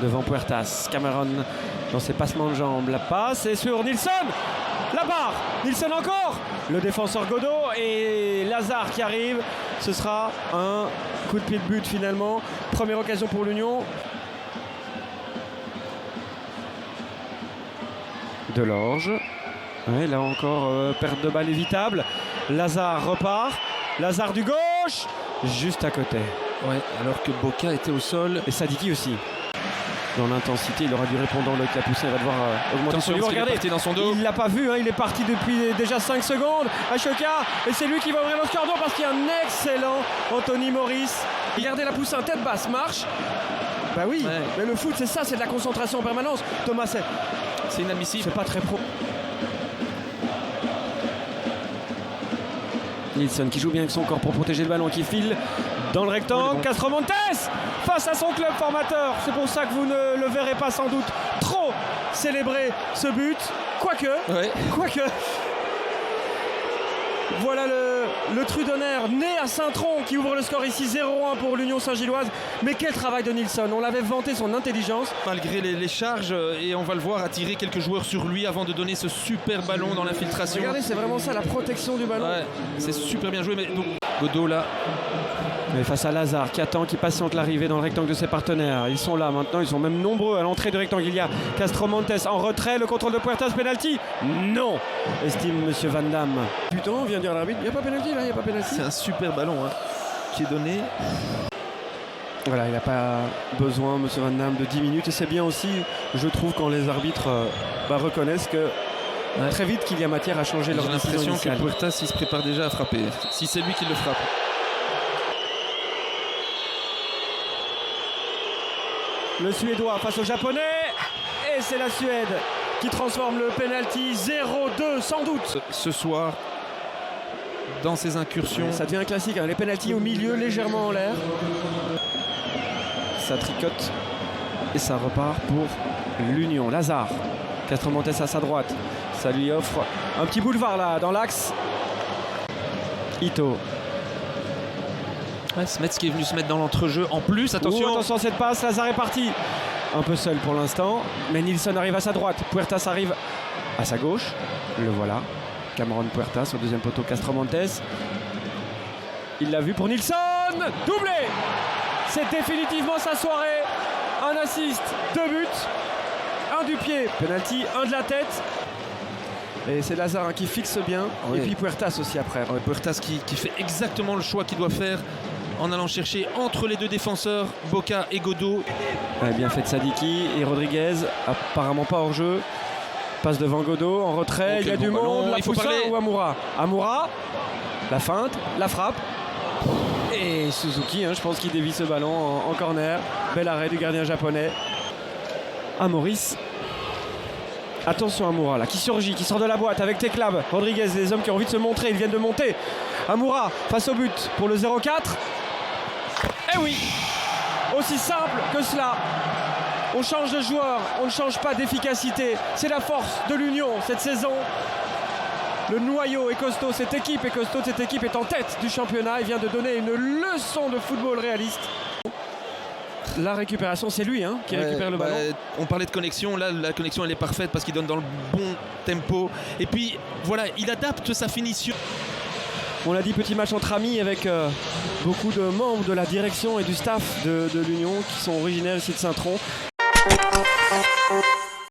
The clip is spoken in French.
Devant Puertas, Cameron dans ses passements de jambes, la passe est sur Nilsson, la barre, Nilsson encore, le défenseur Godot et Lazare qui arrive, ce sera un coup de pied de but finalement, première occasion pour l'Union. Delorge, ouais, là encore perte de balle évitable, Lazare repart, Lazare du gauche, juste à côté. Ouais, alors que Boca était au sol. Et Sadiki aussi. Dans l'intensité, il aura dû répondre dans le capucin, il va devoir augmenter son niveau. Regardez, dans son dos. Il ne l'a pas vu, hein, il est parti depuis déjà 5 secondes. Ashoka, et c'est lui qui va ouvrir le score d'eau parce qu'il y a un excellent Anthony Maurice. Regardez la pousse en tête basse, marche. Bah oui, ouais. Mais le foot c'est ça, c'est de la concentration en permanence. Thomas, c'est inadmissible. C'est pas très pro. Nilsson qui joue bien avec son corps pour protéger le ballon, qui file dans le rectangle. Castro Montes face à son club formateur. C'est pour ça que vous ne le verrez pas sans doute trop célébrer ce but. Quoique. Voilà le Trudonnaire né à Saint-Tron qui ouvre le score ici 0-1 pour l'Union Saint-Gilloise. Mais quel travail de Nilsson, on l'avait vanté son intelligence. Malgré les charges, et on va le voir attirer quelques joueurs sur lui avant de donner ce super ballon dans l'infiltration. Regardez, c'est vraiment ça la protection du ballon. Ouais, c'est super bien joué, mais donc Godot là. Mais face à Lazare qui attend, qui patiente l'arrivée dans le rectangle de ses partenaires. Ils sont là maintenant, ils sont même nombreux à l'entrée du rectangle. Il y a Castro Montes en retrait, le contrôle de Puertas, penalty. Non, estime monsieur Van Damme. Putain, vient dire l'arbitre, il n'y a pas penalty là, il n'y a pas penalty. C'est un super ballon hein, qui est donné. Voilà, il n'a pas besoin, monsieur Van Damme, de 10 minutes. Et c'est bien aussi, je trouve, quand les arbitres reconnaissent que très vite qu'il y a matière à changer leur décision initiale. J'ai l'impression que Puertas il se prépare déjà à frapper, si c'est lui qui le frappe. Le Suédois face au Japonais, et c'est la Suède qui transforme le penalty 0-2 sans doute. Ce soir, dans ses incursions... Ça devient un classique, hein, les penaltys au milieu, légèrement en l'air. Ça tricote et ça repart pour l'Union. Lazare, Castro Montes à sa droite, ça lui offre un petit boulevard là, dans l'axe. Ito. Ouais, Smets qui est venu se mettre dans l'entrejeu en plus, attention. Attention à cette passe, Lazare est parti. Un peu seul pour l'instant, mais Nilsson arrive à sa droite, Puertas arrive à sa gauche, le voilà. Cameron Puertas au deuxième poteau, Castro Montes. Il l'a vu pour Nilsson, doublé. C'est définitivement sa soirée. Un assist, 2 buts, un du pied, penalty, un de la tête. Et c'est Lazare hein, qui fixe bien, et puis Puertas aussi après. Puertas qui fait exactement le choix qu'il doit faire en allant chercher entre les deux défenseurs, Boca et Godot. Bien fait de Sadiki et Rodriguez, apparemment pas hors jeu. Passe devant Godot, en retrait, il y a du monde, la poussa ou Amoura. Amoura, la feinte, la frappe. Et Suzuki, hein, je pense qu'il dévie ce ballon en corner. Bel arrêt du gardien japonais. Maurice. Attention Amoura là, qui surgit, qui sort de la boîte avec Teclab. Rodriguez, les hommes qui ont envie de se montrer, ils viennent de monter. Amoura face au but pour le 0-4. Eh oui, aussi simple que cela. On change de joueur, on ne change pas d'efficacité. C'est la force de l'Union cette saison. Le noyau est costaud, cette équipe est costaud, cette équipe est en tête du championnat. Il vient de donner une leçon de football réaliste. La récupération, c'est lui hein, qui récupère le ballon. On parlait de connexion, là la connexion elle est parfaite parce qu'il donne dans le bon tempo. Et puis voilà, il adapte sa finition. On l'a dit, petit match entre amis avec beaucoup de membres de la direction et du staff de l'Union qui sont originaires ici de Saint-Tron.